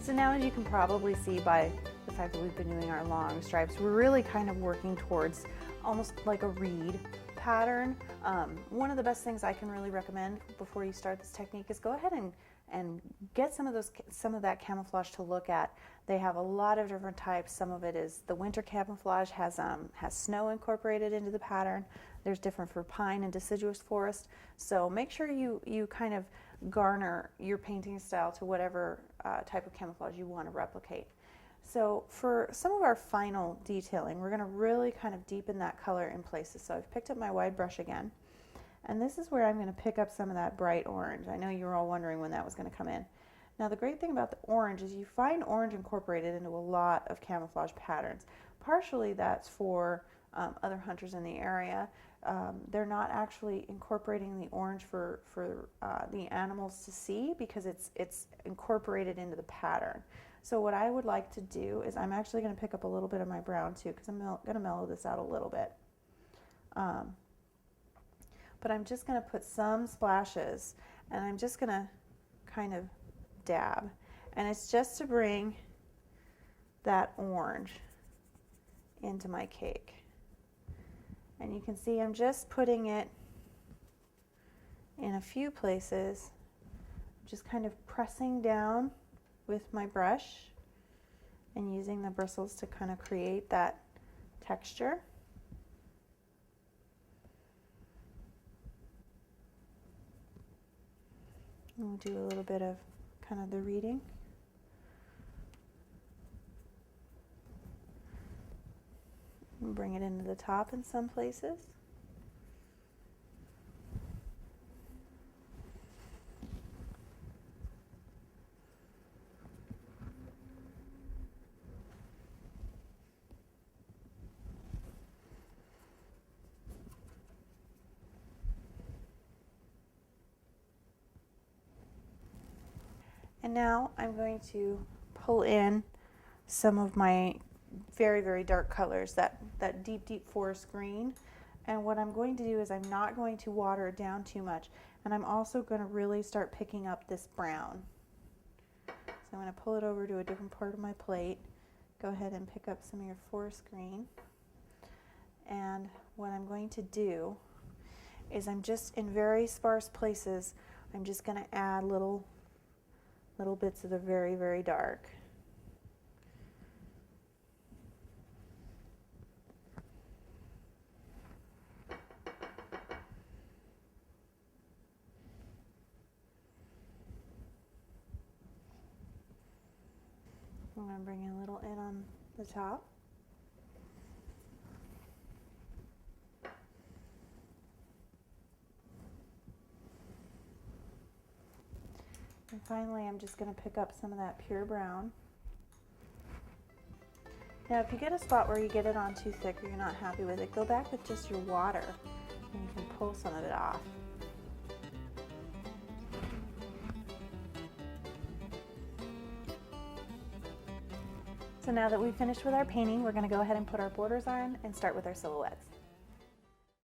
So now, as you can probably see by the fact that we've been doing our long stripes, we're really kind of working towards almost like a reed pattern. One of the best things I can really recommend before you start this technique is go ahead and get some of that camouflage to look at. They have a lot of different types. Some of it is the winter camouflage, has snow incorporated into the pattern. There's different for pine and deciduous forest. So make sure you kind of garner your painting style to whatever type of camouflage you want to replicate. So for some of our final detailing, we're going to really kind of deepen that color in places. So I've picked up my wide brush again, and this is where I'm going to pick up some of that bright orange. I know you were all wondering when that was going to come in. Now the great thing about the orange is you find orange incorporated into a lot of camouflage patterns. Partially that's for other hunters in the area. They're not actually incorporating the orange for the animals to see because it's incorporated into the pattern. So what I would like to do is I'm actually going to pick up a little bit of my brown too, because I'm going to mellow this out a little bit. But I'm just going to put some splashes, and I'm just going to kind of dab. And it's just to bring that orange into my cake. And you can see I'm just putting it in a few places, just kind of pressing down with my brush and using the bristles to kind of create that texture. And we'll do a little bit of kind of the reading. And bring it into the top in some places. And now I'm going to pull in some of my very, very dark colors, that deep, deep forest green. And what I'm going to do is I'm not going to water it down too much. And I'm also going to really start picking up this brown. So I'm going to pull it over to a different part of my plate. Go ahead and pick up some of your forest green. And what I'm going to do is I'm just in very sparse places, I'm just going to add little bits of the very, very dark. I'm going to bring a little in on the top. And finally, I'm just going to pick up some of that pure brown. Now, if you get a spot where you get it on too thick or you're not happy with it, go back with just your water and you can pull some of it off. So now that we've finished with our painting, we're going to go ahead and put our borders on and start with our silhouettes.